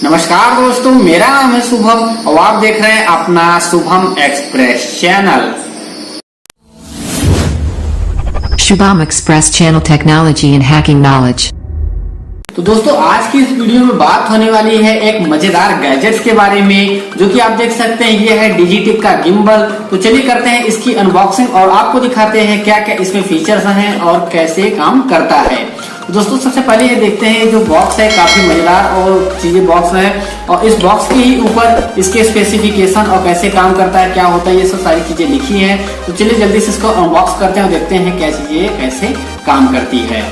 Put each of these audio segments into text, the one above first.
नमस्कार दोस्तों, मेरा नाम है शुभम और आप देख रहे हैं अपना Shubham express channel. Shubham Express Channel Technology and Hacking Knowledge। तो दोस्तों, आज की इस वीडियो में बात होने वाली है एक मजेदार गैजेट्स के बारे में, जो कि आप देख सकते हैं ये है डिजिटेक का गिम्बल। तो चलिए करते हैं इसकी अनबॉक्सिंग और आपको दिखाते हैं क्या क्या इसमें फीचर्स हैं और कैसे काम करता है। तो दोस्तों, सबसे पहले ये देखते हैं जो बॉक्स है, काफी मजेदार और चीजें बॉक्स है और इस बॉक्स के ही ऊपर इसके स्पेसिफिकेशन और कैसे काम करता है, क्या होता है, ये सब सारी चीजें लिखी है। तो चलिए जल्दी से इसको अनबॉक्स करते हैं और देखते हैं क्या चीजें कैसे काम करती है।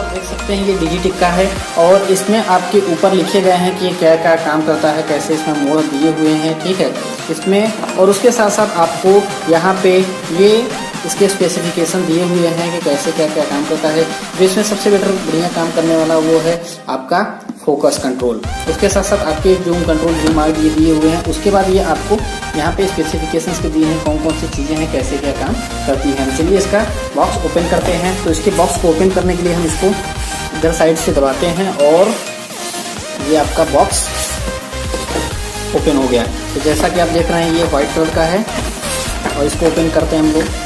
देख सकते हैं ये डिजिटेक का है और इसमें आपके ऊपर लिखे गए हैं कि क्या क्या काम करता है, कैसे इसमें मोड़ दिए हुए हैं, ठीक है इसमें। और उसके साथ साथ आपको यहाँ पे ये इसके स्पेसिफिकेशन दिए हुए हैं कि कैसे क्या क्या काम करता है। जो इसमें सबसे बेटर बढ़िया काम करने वाला वो है आपका फोकस कंट्रोल। उसके साथ साथ आपके जूम कंट्रोल, जूम आउट ये दिए हुए हैं। उसके बाद ये आपको यहाँ पे स्पेसिफिकेशंस के दिए हैं कौन कौन सी चीज़ें हैं, कैसे क्या काम करती हैं। चलिए इसका बॉक्स ओपन करते हैं। तो इसके बॉक्स को ओपन करने के लिए हम इसको इधर साइड से दबाते हैं और ये आपका बॉक्स ओपन हो गया। तो जैसा कि आप देख रहे हैं ये व्हाइट कलर का है और इसको ओपन करते हैं हम लोग।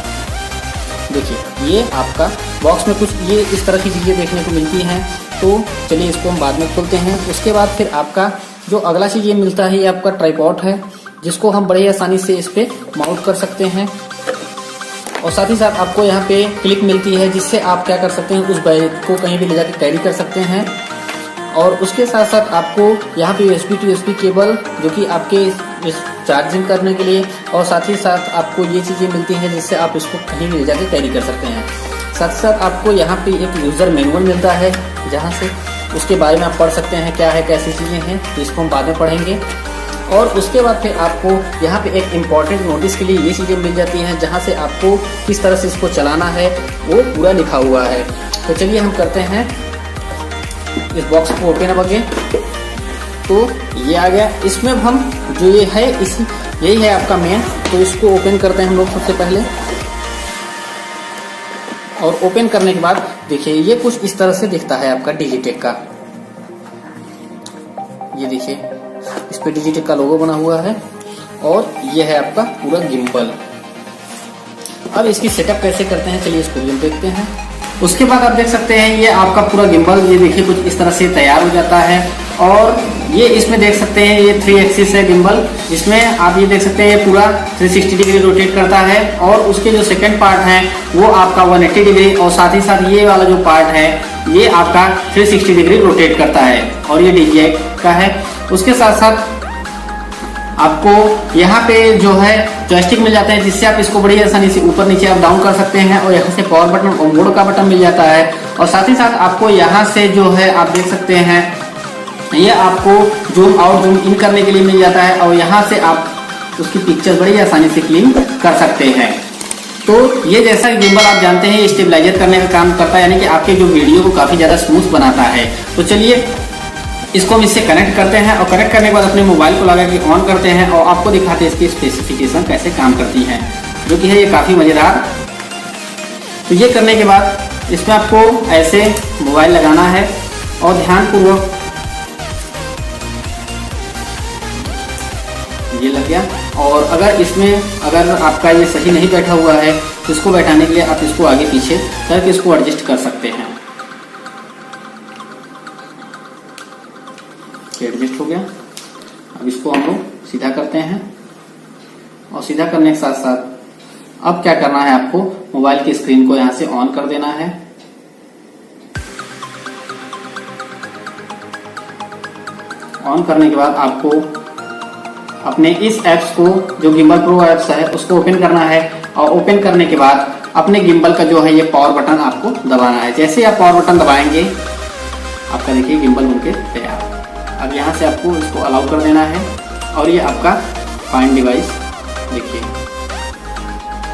देखिए ये आपका बॉक्स में कुछ ये इस तरह की चीज़ें देखने को मिलती हैं। तो चलिए इसको हम बाद में खोलते हैं। उसके बाद फिर आपका जो अगला चीज़ ये मिलता है, ये आपका ट्राइपॉड है जिसको हम बड़ी आसानी से इस पर माउंट कर सकते हैं। और साथ ही साथ आपको यहाँ पे क्लिप मिलती है जिससे आप क्या कर सकते हैं, उस बैग को कहीं भी ले जाकर कैरी कर सकते हैं। और उसके साथ साथ आपको यहाँ पे USB to USB केबल, जो कि आपके चार्जिंग करने के लिए, और साथ ही साथ आपको ये चीज़ें मिलती हैं जिससे आप इसको कहीं भी ले जाकर कैरी कर सकते हैं। साथ ही साथ आपको यहाँ पे एक यूज़र मैनुअल मिलता है जहाँ से उसके बारे में आप पढ़ सकते हैं क्या है, कैसी चीज़ें हैं। तो इसको हम बाद में पढ़ेंगे। और उसके बाद फिर आपको यहाँ पे एक इम्पॉर्टेंट नोटिस के लिए ये चीज़ें मिल जाती हैं जहाँ से आपको किस तरह से इसको चलाना है वो पूरा लिखा हुआ है। तो चलिए हम करते हैं इस बॉक्स को ओपन। अब आगे तो ये आ गया। इसमें हम जो ये है यही है आपका मेन। तो इसको ओपन करते हैं हम लोग सबसे पहले। और ओपन करने के बाद देखिए ये कुछ इस तरह से दिखता है आपका डिजिटेक का। ये देखिए इस पे डिजिटेक का लोगो बना हुआ है और ये है आपका पूरा गिम्बल। अब इसकी सेटअप कैसे करते हैं, चलिए इसको भी हम देखते हैं। उसके बाद आप देख सकते हैं ये आपका पूरा गिम्बल, ये देखिए कुछ इस तरह से तैयार हो जाता है। और ये इसमें देख सकते हैं ये 3 एक्सिस है गिम्बल, जिसमें आप ये देख सकते हैं ये पूरा 360 डिग्री रोटेट करता है। और उसके जो सेकंड पार्ट है वो आपका 180 डिग्री, और साथ ही साथ ये वाला जो पार्ट है ये आपका 360 डिग्री रोटेट करता है और ये डिजिटेक का है। उसके साथ साथ आपको यहाँ पे जो है जॉयस्टिक मिल जाता है जिससे आप इसको बड़ी आसानी से ऊपर नीचे आप डाउन कर सकते हैं। और यहाँ से पावर बटन और मोड का बटन मिल जाता है। और साथ ही साथ आपको यहाँ से जो है आप देख सकते हैं ये आपको जूम आउट जूम इन करने के लिए मिल जाता है। और यहाँ से आप उसकी पिक्चर बड़ी आसानी से क्लीन कर सकते हैं। तो ये जैसा गिम्बल आप जानते हैं स्टेबलाइजर करने का काम करता है, यानी कि आपके जो वीडियो को काफ़ी ज़्यादा स्मूथ बनाता है। तो चलिए इसको हम इससे कनेक्ट करते हैं और कनेक्ट करने के बाद अपने मोबाइल को लगा के ऑन करते हैं और आपको दिखाते हैं इसकी स्पेसिफिकेशन कैसे काम करती है, जो कि है ये काफ़ी मज़ेदार। तो ये करने के बाद इसमें आपको ऐसे मोबाइल लगाना है और ध्यानपूर्वक ये लग गया। और अगर आपका ये सही नहीं बैठा हुआ है तो इसको बैठाने के लिए आप इसको आगे पीछे करके इसको एडजस्ट कर सकते हैं। एडजस्ट हो गया। अब इसको हम लोग सीधा करते हैं और सीधा करने के साथ साथ अब क्या करना है, आपको मोबाइल की स्क्रीन को यहाँ से ऑन कर देना है। ऑन करने के बाद आपको अपने इस एप्स को, जो गिम्बल प्रो एप्स है, उसको ओपन करना है। और ओपन करने के बाद अपने गिम्बल का जो है ये पावर बटन आपको दबाना है। जैसे आप पावर बटन दबाएंगे आपका देखिए गिम्बल बनके तैयार। अब यहाँ से आपको इसको अलाउ कर देना है और ये आपका फाइंड डिवाइस देखिए,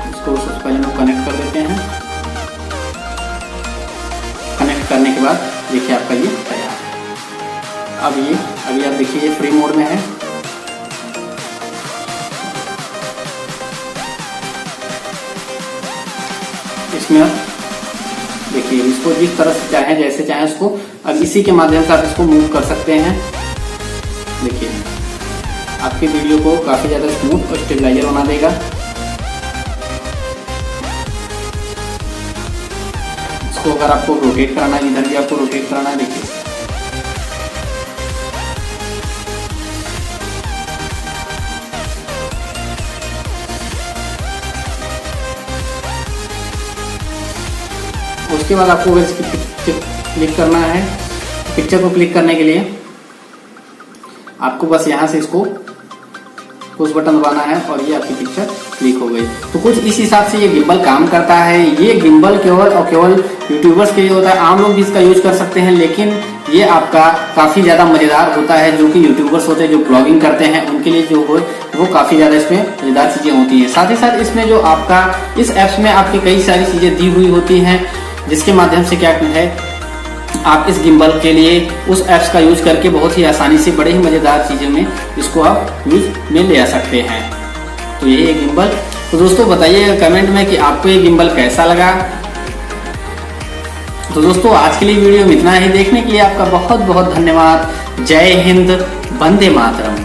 इसको सबसे पहले हम कनेक्ट कर देते हैं। कनेक्ट करने के बाद देखिए आपका ये तैयार। अभी आप देखिए ये फ्री मोड में है। इसमें देखिए इसको जिस तरह से चाहे जैसे चाहे इसको अब इसी के माध्यम से आप इसको मूव कर सकते हैं। देखिए आपकी वीडियो को काफ़ी ज़्यादा स्मूथ और स्टेबलाइजर बना देगा। इसको अगर आपको रोटेट कराना है, इधर भी आपको रोटेट कराना है, देखिए उसके बाद आपको अगर इसकी क्लिक करना है, पिक्चर को क्लिक करने के लिए आपको बस यहाँ से इसको पुश बटन दबाना है और ये आपकी पिक्चर क्लिक हो गई। तो कुछ इस हिसाब से ये गिम्बल काम करता है। ये गिम्बल केवल और केवल यूट्यूबर्स के लिए होता है, आम लोग भी इसका यूज कर सकते हैं, लेकिन ये आपका काफ़ी ज़्यादा मज़ेदार होता है। जो कि यूट्यूबर्स होते हैं, जो ब्लॉगिंग करते हैं, उनके लिए जो हो वो काफ़ी ज़्यादा इसमें मज़ेदार चीज़ें होती हैं। साथ ही साथ इसमें जो आपका इस ऐप्स में आपकी कई सारी चीज़ें दी हुई होती हैं, जिसके माध्यम से क्या है आप इस गिम्बल के लिए उस ऐप्स का यूज करके बहुत ही आसानी से बड़े ही मज़ेदार चीज़ों में इसको आप यूज में ले आ सकते हैं। तो यही है गिम्बल। तो दोस्तों बताइए कमेंट में कि आपको ये गिम्बल कैसा लगा। तो दोस्तों आज के लिए वीडियो में इतना ही। देखने के लिए आपका बहुत बहुत धन्यवाद। जय हिंद, वंदे मातरम।